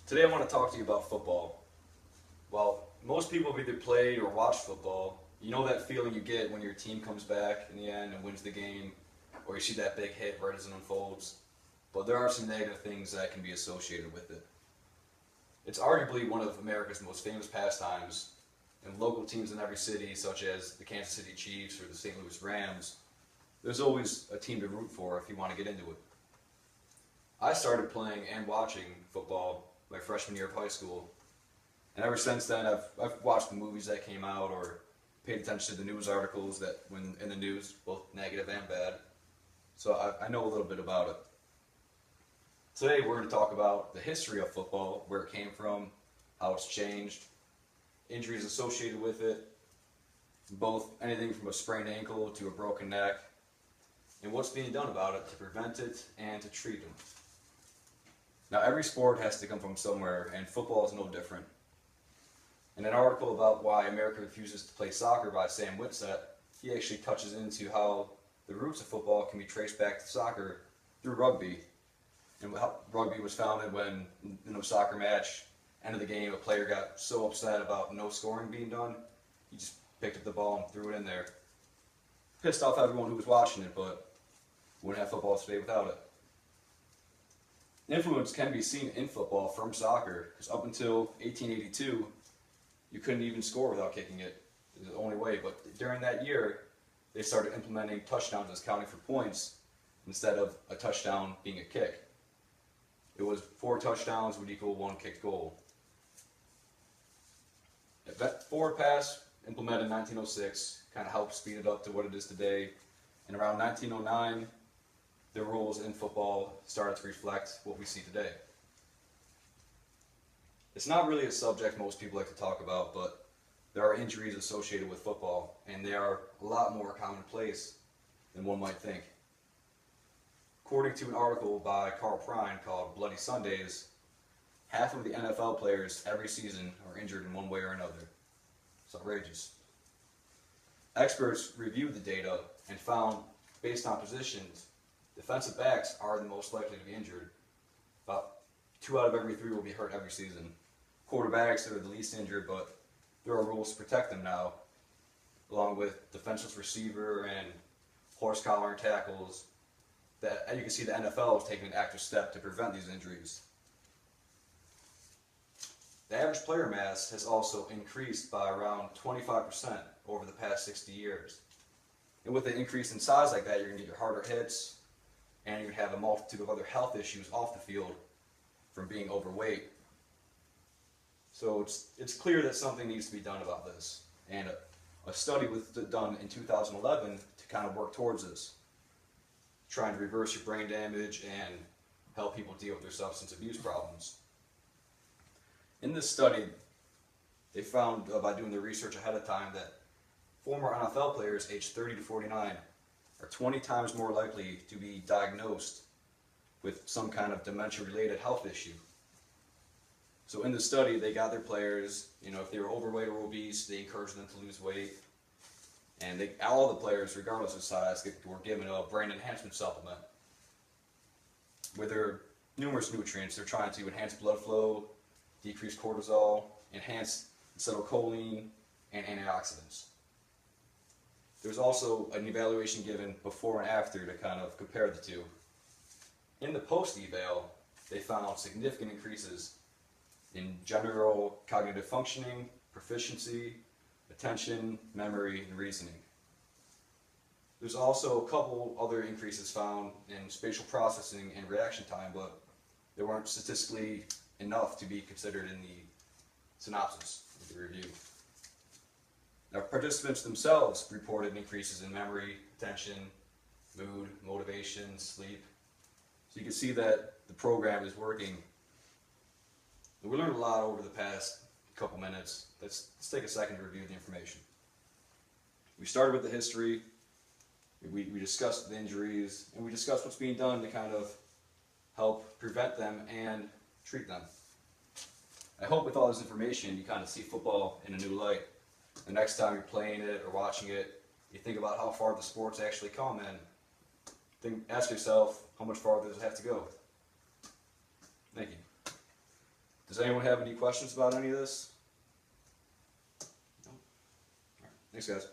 Today I want to talk to you about football. Well, most people have either played or watched football. You know that feeling you get when your team comes back in the end and wins the game, or you see that big hit right as it unfolds. But there are some negative things that can be associated with it. It's arguably one of America's most famous pastimes, and local teams in every city, such as the Kansas City Chiefs or the St. Louis Rams, there's always a team to root for if you want to get into it. I started playing and watching football my freshman year of high school. And ever since then, I've watched the movies that came out or paid attention to the news articles that when in the news, both negative and bad. So I know a little bit about it. Today we're going to talk about the history of football, where it came from, how it's changed, injuries associated with it, both anything from a sprained ankle to a broken neck, and what's being done about it to prevent it and to treat them. Now every sport has to come from somewhere, and football is no different. In an article about why America refuses to play soccer by Sam Whitsett, he actually touches into how the roots of football can be traced back to soccer through rugby. And how rugby was founded when, in a soccer match, end of the game, a player got so upset about no scoring being done, he just picked up the ball and threw it in there. Pissed off everyone who was watching it, but wouldn't have football today without it. Influence can be seen in football from soccer, because up until 1882, you couldn't even score without kicking it. It was the only way, but during that year, they started implementing touchdowns as counting for points instead of a touchdown being a kick. It was 4 touchdowns would equal 1 kicked goal. Forward pass, implemented in 1906, kind of helped speed it up to what it is today. And around 1909, the rules in football started to reflect what we see today. It's not really a subject most people like to talk about, but there are injuries associated with football, and they are a lot more commonplace than one might think. According to an article by Carl Prine called Bloody Sundays, half of the NFL players every season are injured in one way or another. It's outrageous. Experts reviewed the data and found, based on positions, defensive backs are the most likely to be injured. About 2 out of every 3 will be hurt every season. Quarterbacks are the least injured, but there are rules to protect them now, along with defenseless receiver and horse collar and tackles. That you can see the NFL is taking an active step to prevent these injuries. The average player mass has also increased by around 25% over the past 60 years. And with an increase in size like that, you're going to get your harder hits, and you're going to have a multitude of other health issues off the field from being overweight. So it's clear that something needs to be done about this. And a study was done in 2011 to kind of work towards this, trying to reverse your brain damage and help people deal with their substance abuse problems. In this study, they found by doing the research ahead of time that former NFL players aged 30 to 49 are 20 times more likely to be diagnosed with some kind of dementia-related health issue. So in the study, they got their players, if they were overweight or obese, they encouraged them to lose weight. And all the players, regardless of size, were given a brain enhancement supplement. With their numerous nutrients, they're trying to enhance blood flow, decrease cortisol, enhance acetylcholine, and antioxidants. There's also an evaluation given before and after to kind of compare the two. In the post-eval, they found significant increases in general cognitive functioning, proficiency, attention, memory, and reasoning. There's also a couple other increases found in spatial processing and reaction time, but they weren't statistically enough to be considered in the synopsis of the review. Now, participants themselves reported increases in memory, attention, mood, motivation, sleep. So you can see that the program is working. And we learned a lot over the past couple minutes. Let's take a second to review the information. We started with the history, we discussed the injuries, and we discussed what's being done to kind of help prevent them and treat them. I hope with all this information you kind of see football in a new light. The next time you're playing it or watching it, you think about how far the sport's actually come, and ask yourself, how much farther does it have to go? Thank you. Does anyone have any questions about any of this? No? All right. Thanks, guys.